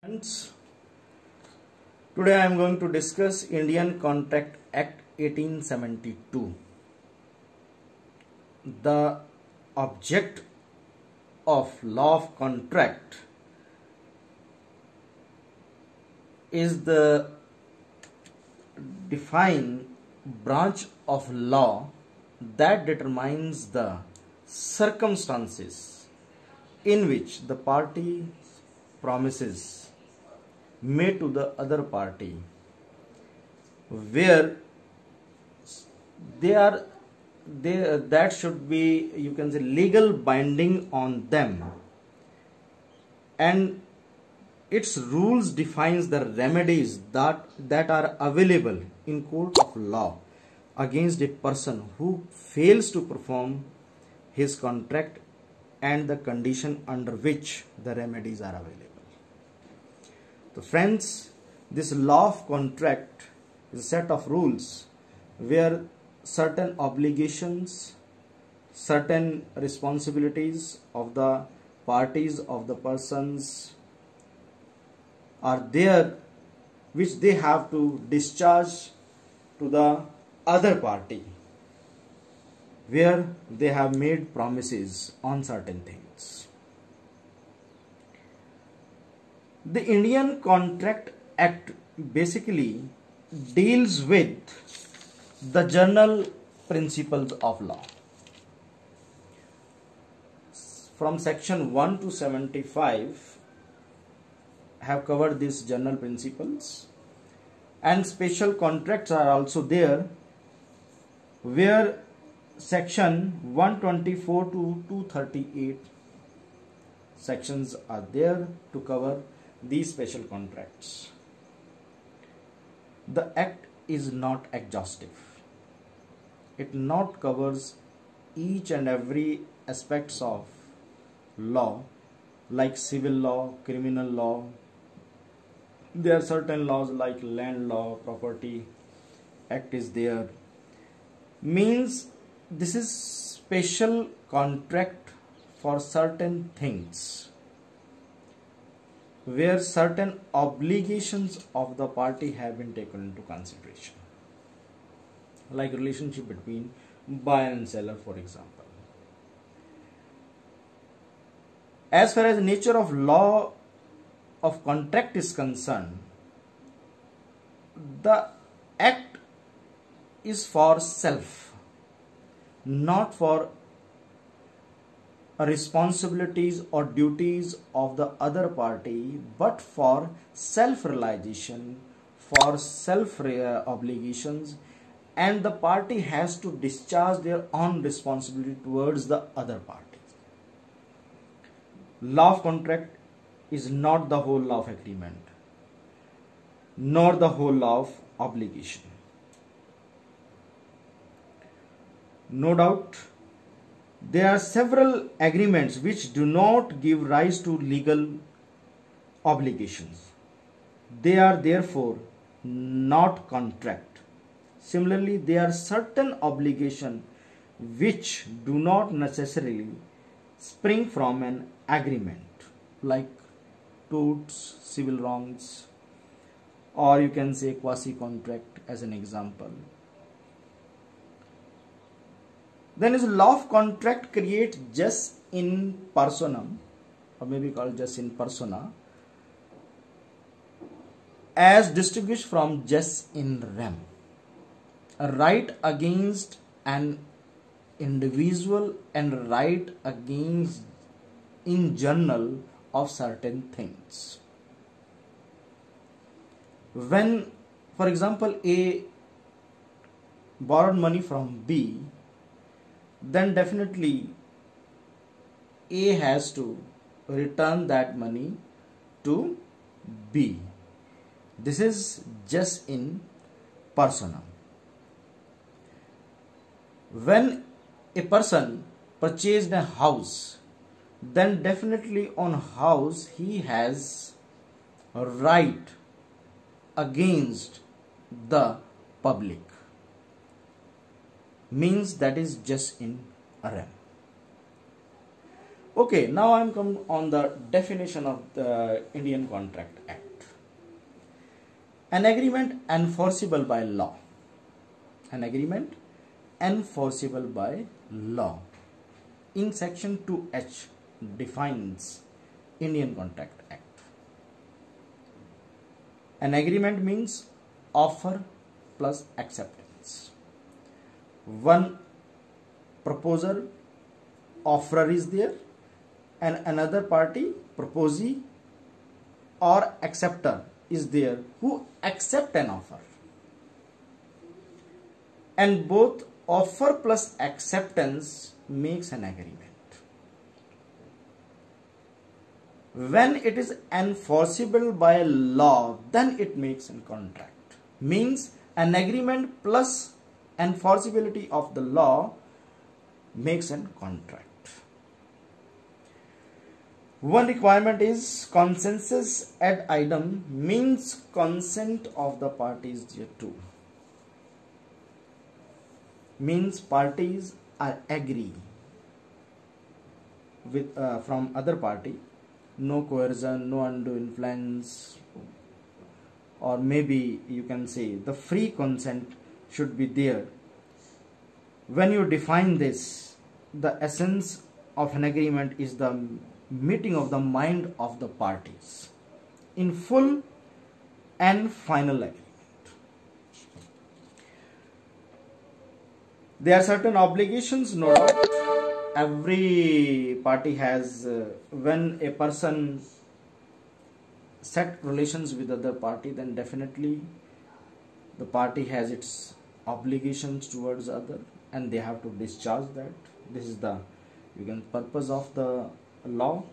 Friends, today I am going to discuss Indian Contract Act 1872. The object of law of contract is the defined branch of law that determines the circumstances in which the party promises made to the other party where that should be, you can say, legal binding on them, and its rules defines the remedies that are available in court of law against a person who fails to perform his contract and the condition under which the remedies are available. So friends, this law of contract is a set of rules where certain obligations, certain responsibilities of the parties, of the persons are there, which they have to discharge to the other party where they have made promises on certain things. The Indian Contract Act basically deals with the general principles of law. From section 1 to 75 have covered these general principles, and special contracts are also there, where section 124 to 238 sections are there to cover these special contracts. The act is not exhaustive. It not covers each and every aspects of law, like civil law, criminal law. There are certain laws like land law, property act is there. Means this is special contract for certain things where certain obligations of the party have been taken into consideration, like relationship between buyer and seller, for example. As far as nature of law of contract is concerned, the act is for self, not for responsibilities or duties of the other party, but for self-realization, for self-obligations, and the party has to discharge their own responsibility towards the other party. Law of contract is not the whole law of agreement, nor the whole law of obligation. No doubt, there are several agreements which do not give rise to legal obligations. They are therefore not contract. Similarly, there are certain obligations which do not necessarily spring from an agreement, like torts, civil wrongs, or you can say quasi-contract as an example. Then is law of contract create jus in personam, or maybe called jus in persona, as distinguished from jus in rem, a right against an individual and right against in general of certain things. When, for example, A borrowed money from B, then definitely A has to return that money to B. This is just in persona. When a person purchased a house, then definitely on house he has a right against the public. Means that is just in rem. Okay, now I am come on the definition of the Indian Contract Act. An agreement enforceable by law. An agreement enforceable by law. In section 2H defines Indian Contract Act. An agreement means offer plus acceptance. One proposer, offerer is there, and another party, proposee or acceptor is there who accept an offer. And both offer plus acceptance makes an agreement. When it is enforceable by law, then it makes a contract. Means an agreement plus enforceability of the law makes a contract. One requirement is consensus ad idem, means consent of the parties thereto. Means parties are agree with from other party, no coercion, no undue influence, or maybe you can say the free consent should be there. When you define this, the essence of an agreement is the meeting of the mind of the parties in full and final agreement. There are certain obligations, no doubt. Every party has, when a person set relations with other party, then definitely the party has its obligations towards other, and they have to discharge that. This is the purpose of the law.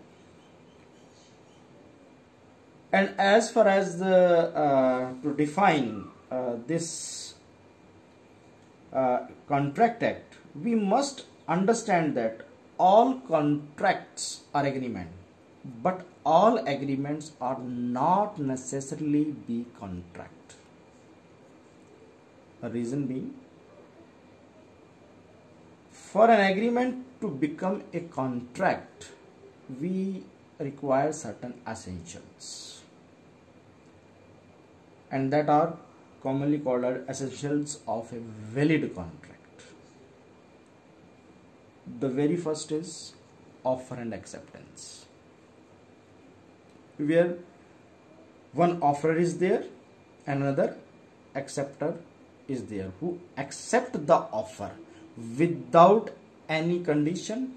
And as far as the to define this Contract Act, we must understand that all contracts are agreement, but all agreements are not necessarily be contract. The reason being, for an agreement to become a contract, we require certain essentials, and that are commonly called as essentials of a valid contract. The very first is offer and acceptance, where one offerer is there and another acceptor is there who accept the offer without any condition,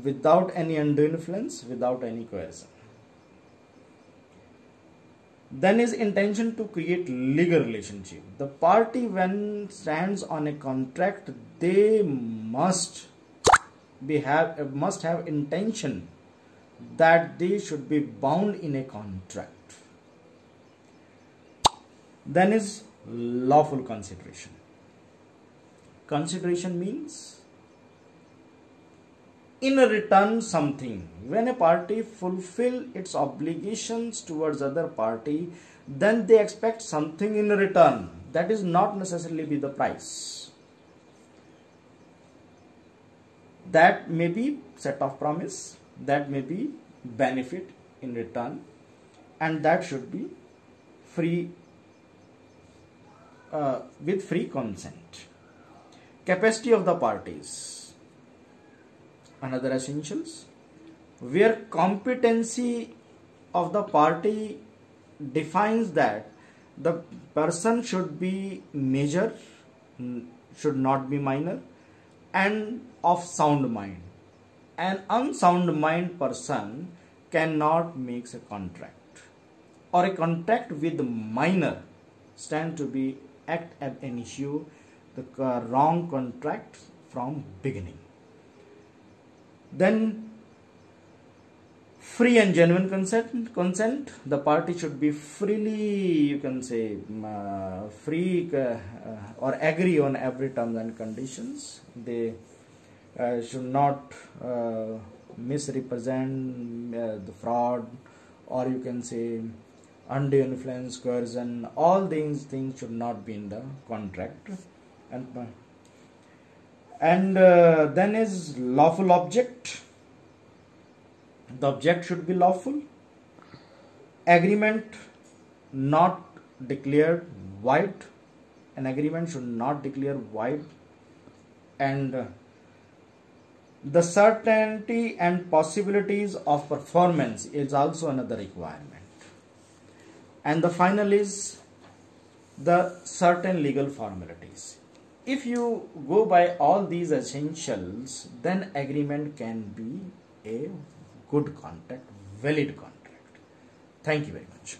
without any undue influence, without any coercion. Then is intention to create legal relationship. The party when stands on a contract, they must have intention that they should be bound in a contract. Then is lawful consideration. Consideration means in return something. When a party fulfill its obligations towards other party, then they expect something in return. That is not necessarily be the price. That may be set of promise, that may be benefit in return, and that should be free with free consent. Capacity of the parties, another essentials, where competency of the party defines that the person should be major, should not be minor, and of sound mind. An unsound mind person cannot make a contract, or a contract with minor stand to be act as an issue, the wrong contract from beginning. Then free and genuine consent. The party should be freely, you can say, free or agree on every terms and conditions. They should not misrepresent the fraud, or you can say undue influence, coercion. All these things should not be in the contract. And then is lawful object. The object should be lawful. Agreement not declared void. An agreement should not declare void. And the certainty and possibilities of performance is also another requirement. And the final is the certain legal formalities. If you go by all these essentials, then agreement can be a good contract, valid contract. Thank you very much.